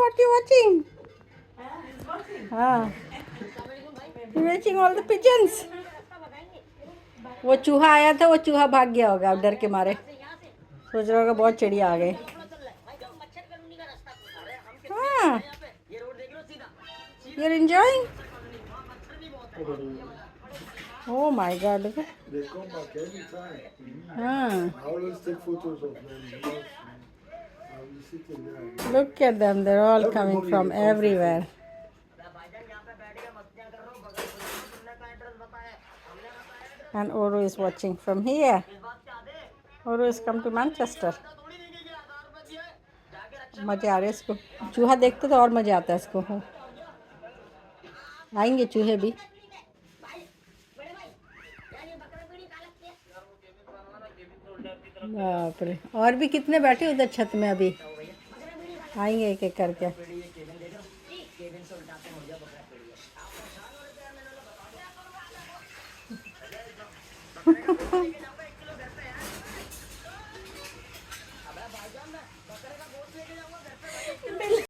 what you watching? हाँ, you watching all the pigeons? वो चूहा आया था, वो चूहा भाग गया होगा अब डर के मारे, सोच रहा होगा बहुत चिड़िया आ गए। हाँ, you're enjoying? Oh my God! Look at. They come back every time. हाँ. I always take photos of them because I'll be sitting there. Look at them. They're all coming Everybody from will come for everywhere. And Oru is watching from here. Oru has come to Manchester. मजे आ रहे हैं इसको, चूहा देखते तो और मजे आता है इसको। आएंगे चूहे भी। बाप रे, और भी कितने बैठे उधर छत में, अभी आएंगे एक एक करके।